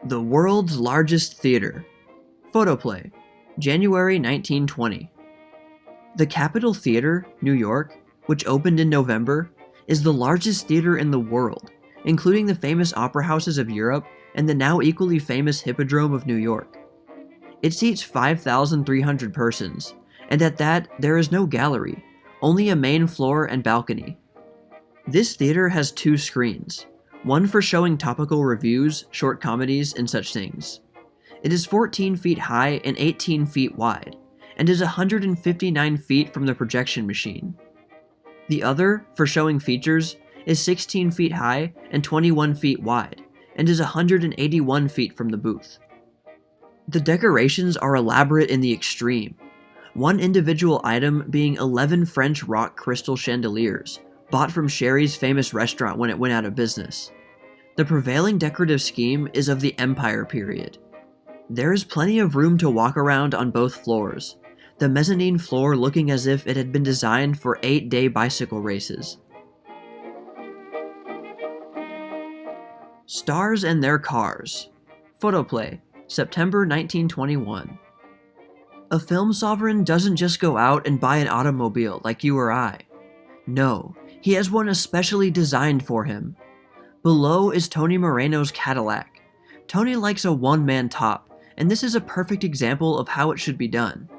The world's largest theater. Photoplay, January 1920. The Capitol Theater, New York, which opened in November, is the largest theater in the world, including the famous opera houses of Europe and the now equally famous Hippodrome of New York. It seats 5,300 persons, and at that, there is no gallery, only a main floor and balcony. This theater has two screens, one for showing topical reviews, short comedies, and such things. It is 14 feet high and 18 feet wide, and is 159 feet from the projection machine. The other, for showing features, is 16 feet high and 21 feet wide, and is 181 feet from the booth. The decorations are elaborate in the extreme, one individual item being 11 French rock crystal chandeliers, bought from Sherry's famous restaurant when it went out of business. The prevailing decorative scheme is of the Empire period. There is plenty of room to walk around on both floors, the mezzanine floor looking as if it had been designed for 8-day bicycle races. Stars and Their Cars. Photoplay, September 1921. A film sovereign doesn't just go out and buy an automobile like you or I. No, he has one especially designed for him. Below is Tony Moreno's Cadillac. Tony likes a one-man top, and this is a perfect example of how it should be done.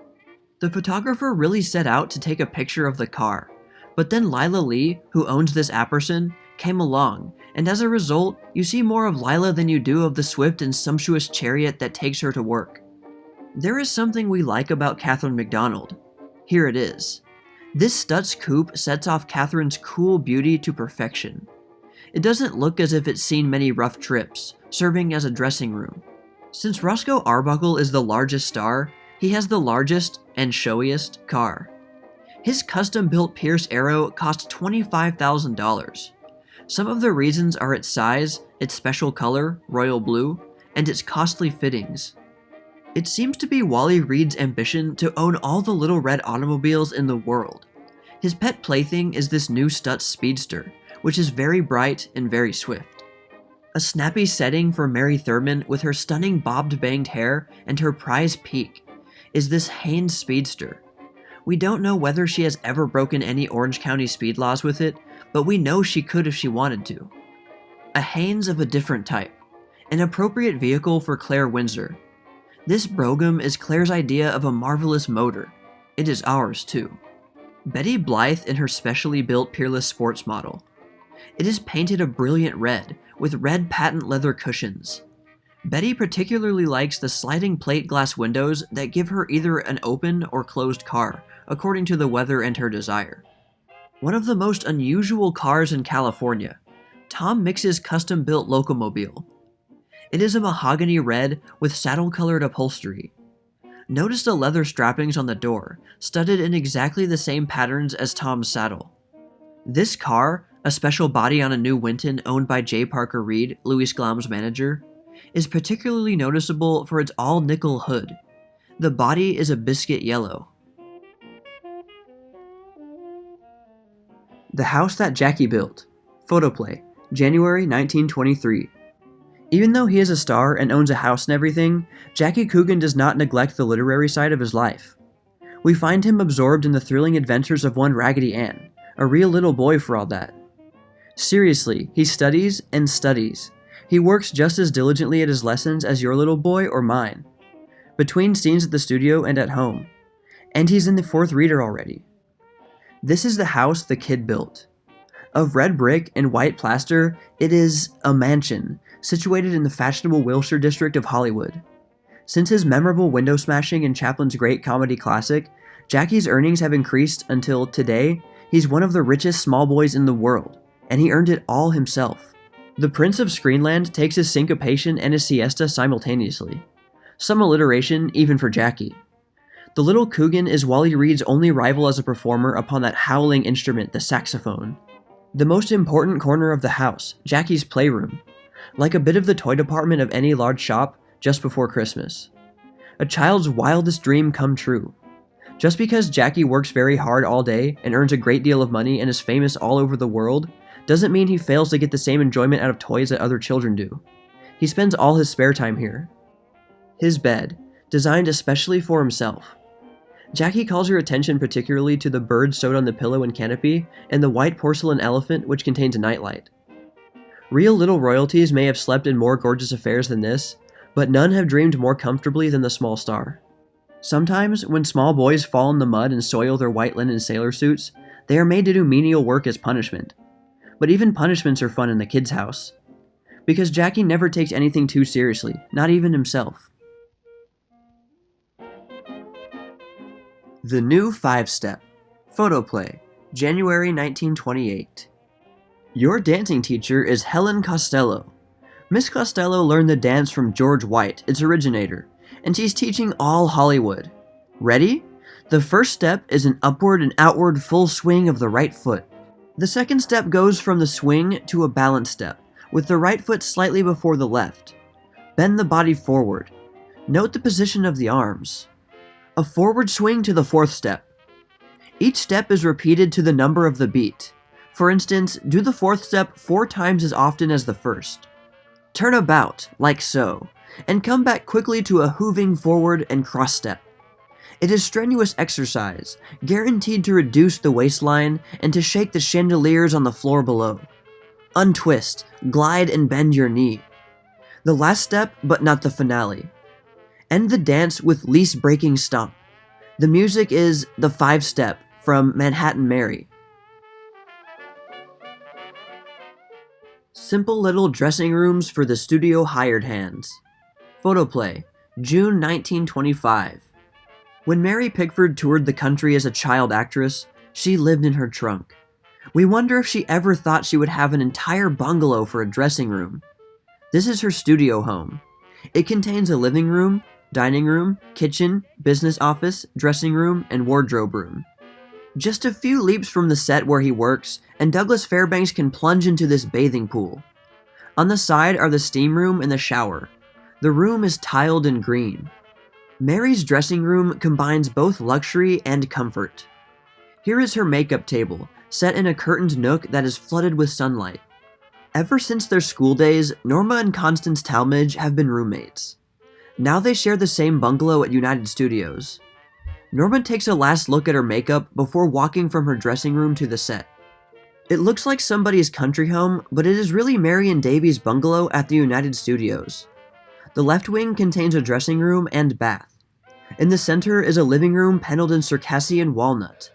The photographer really set out to take a picture of the car, but then Lila Lee, who owns this Apperson, came along, and as a result, you see more of Lila than you do of the swift and sumptuous chariot that takes her to work. There is something we like about Catherine McDonald. Here it is. This Stutz coupe sets off Catherine's cool beauty to perfection. It doesn't look as if it's seen many rough trips, serving as a dressing room. Since Roscoe Arbuckle is the largest star, he has the largest and showiest car. His custom-built Pierce Arrow cost $25,000. Some of the reasons are its size, its special color, royal blue, and its costly fittings. It seems to be Wally Reed's ambition to own all the little red automobiles in the world. His pet plaything is this new Stutz Speedster, which is very bright and very swift. A snappy setting for Mary Thurman with her stunning bobbed-banged hair and her prize peak is this Haynes Speedster. We don't know whether she has ever broken any Orange County speed laws with it, but we know she could if she wanted to. A Haynes of a different type, an appropriate vehicle for Claire Windsor. This brougham is Claire's idea of a marvelous motor. It is ours too. Betty Blythe in her specially built Peerless Sports model. It is painted a brilliant red, with red patent leather cushions. Betty particularly likes the sliding plate glass windows that give her either an open or closed car, according to the weather and her desire. One of the most unusual cars in California, Tom Mix's custom-built Locomobile. It is a mahogany red with saddle-colored upholstery. Notice the leather strappings on the door, studded in exactly the same patterns as Tom's saddle. This car, a special body on a new Winton owned by J. Parker Reed, Louis Glaum's manager, is particularly noticeable for its all-nickel hood. The body is a biscuit yellow. The House That Jackie Built. Photoplay, January 1923. Even though he is a star and owns a house and everything, Jackie Coogan does not neglect the literary side of his life. We find him absorbed in the thrilling adventures of one Raggedy Ann, a real little boy for all that. Seriously, he studies and studies. He works just as diligently at his lessons as your little boy or mine. Between scenes at the studio and at home. And he's in the 4th reader already. This is the house the kid built. Of red brick and white plaster, it is a mansion, situated in the fashionable Wilshire district of Hollywood. Since his memorable window smashing in Chaplin's great comedy classic, Jackie's earnings have increased until, today, he's one of the richest small boys in the world, and he earned it all himself. The Prince of Screenland takes his syncopation and his siesta simultaneously. Some alliteration, even for Jackie. The little Coogan is Wally Reed's only rival as a performer upon that howling instrument, the saxophone. The most important corner of the house, Jackie's playroom. Like a bit of the toy department of any large shop, just before Christmas. A child's wildest dream come true. Just because Jackie works very hard all day and earns a great deal of money and is famous all over the world, doesn't mean he fails to get the same enjoyment out of toys that other children do. He spends all his spare time here. His bed, designed especially for himself. Jackie calls her attention particularly to the bird sewed on the pillow and canopy, and the white porcelain elephant which contains a nightlight. Real little royalties may have slept in more gorgeous affairs than this, but none have dreamed more comfortably than the small star. Sometimes, when small boys fall in the mud and soil their white linen sailor suits, they are made to do menial work as punishment. But even punishments are fun in the kid's house. Because Jackie never takes anything too seriously, not even himself. The New 5-Step, Photoplay, January 1928. Your dancing teacher is Helen Costello. Miss Costello learned the dance from George White, its originator, and she's teaching all Hollywood. Ready? The first step is an upward and outward full swing of the right foot. The second step goes from the swing to a balance step, with the right foot slightly before the left. Bend the body forward. Note the position of the arms. A forward swing to the fourth step. Each step is repeated to the number of the beat. For instance, do the fourth step 4 times as often as the first. Turn about, like so, and come back quickly to a hooving forward and cross step. It is strenuous exercise, guaranteed to reduce the waistline and to shake the chandeliers on the floor below. Untwist, glide and bend your knee. The last step, but not the finale. End the dance with least breaking stomp. The music is The 5-Step from Manhattan Mary. Simple little dressing rooms for the studio hired hands. Photoplay, June 1925. When Mary Pickford toured the country as a child actress, she lived in her trunk. We wonder if she ever thought she would have an entire bungalow for a dressing room. This is her studio home. It contains a living room, dining room, kitchen, business office, dressing room, and wardrobe room. Just a few leaps from the set where he works, and Douglas Fairbanks can plunge into this bathing pool. On the side are the steam room and the shower. The room is tiled in green. Mary's dressing room combines both luxury and comfort. Here is her makeup table, set in a curtained nook that is flooded with sunlight. Ever since their school days, Norma and Constance Talmadge have been roommates. Now they share the same bungalow at United Studios. Norma takes a last look at her makeup before walking from her dressing room to the set. It looks like somebody's country home, but it is really Mary and Davy's bungalow at the United Studios. The left wing contains a dressing room and bath. In the center is a living room paneled in Circassian walnut.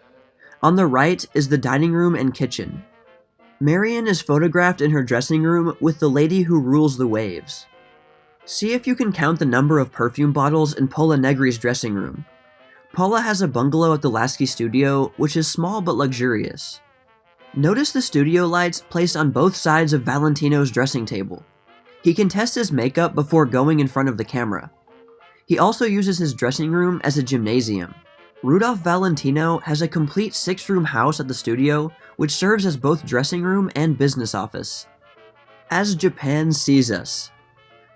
On the right is the dining room and kitchen. Marion is photographed in her dressing room with the lady who rules the waves. See if you can count the number of perfume bottles in Paula Negri's dressing room. Paula has a bungalow at the Lasky studio, which is small but luxurious. Notice the studio lights placed on both sides of Valentino's dressing table. He can test his makeup before going in front of the camera. He also uses his dressing room as a gymnasium. Rudolph Valentino has a complete 6-room house at the studio, which serves as both dressing room and business office. As Japan sees us.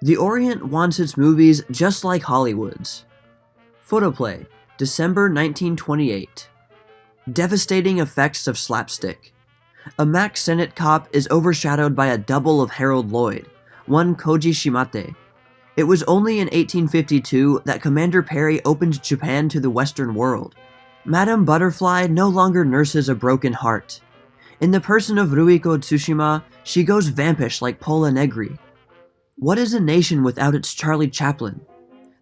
The Orient wants its movies just like Hollywood's. Photoplay, December 1928. Devastating effects of slapstick. A Mack Sennett cop is overshadowed by a double of Harold Lloyd, one Koji Shimate. It was only in 1852 that Commander Perry opened Japan to the Western world. Madame Butterfly no longer nurses a broken heart. In the person of Ruiko Tsushima, she goes vampish like Pola Negri. What is a nation without its Charlie Chaplin?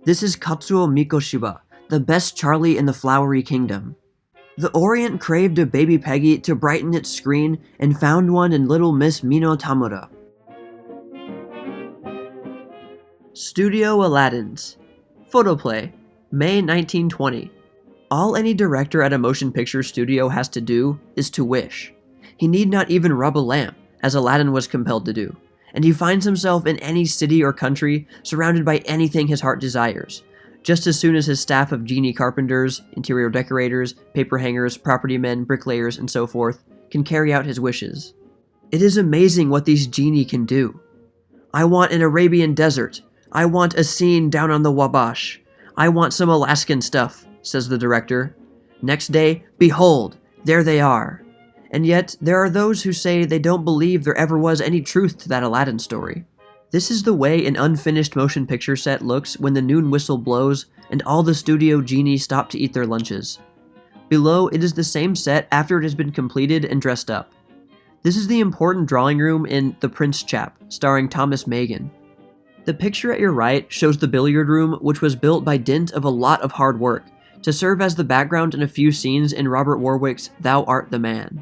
This is Katsuo Mikoshiba, the best Charlie in the Flowery Kingdom. The Orient craved a baby Peggy to brighten its screen and found one in Little Miss Mino Tamura. Studio Aladdins. Photoplay, May 1920. All any director at a motion picture studio has to do is to wish. He need not even rub a lamp, as Aladdin was compelled to do, and he finds himself in any city or country surrounded by anything his heart desires, just as soon as his staff of genie carpenters, interior decorators, paper hangers, property men, bricklayers, and so forth can carry out his wishes. It is amazing what these genie can do. I want an Arabian desert. I want a scene down on the Wabash. I want some Alaskan stuff, says the director. Next day, behold, there they are. And yet, there are those who say they don't believe there ever was any truth to that Aladdin story. This is the way an unfinished motion picture set looks when the noon whistle blows and all the studio genies stop to eat their lunches. Below, it is the same set after it has been completed and dressed up. This is the important drawing room in The Prince Chap, starring Thomas Magan. The picture at your right shows the billiard room, which was built by dint of a lot of hard work, to serve as the background in a few scenes in Robert Warwick's Thou Art the Man.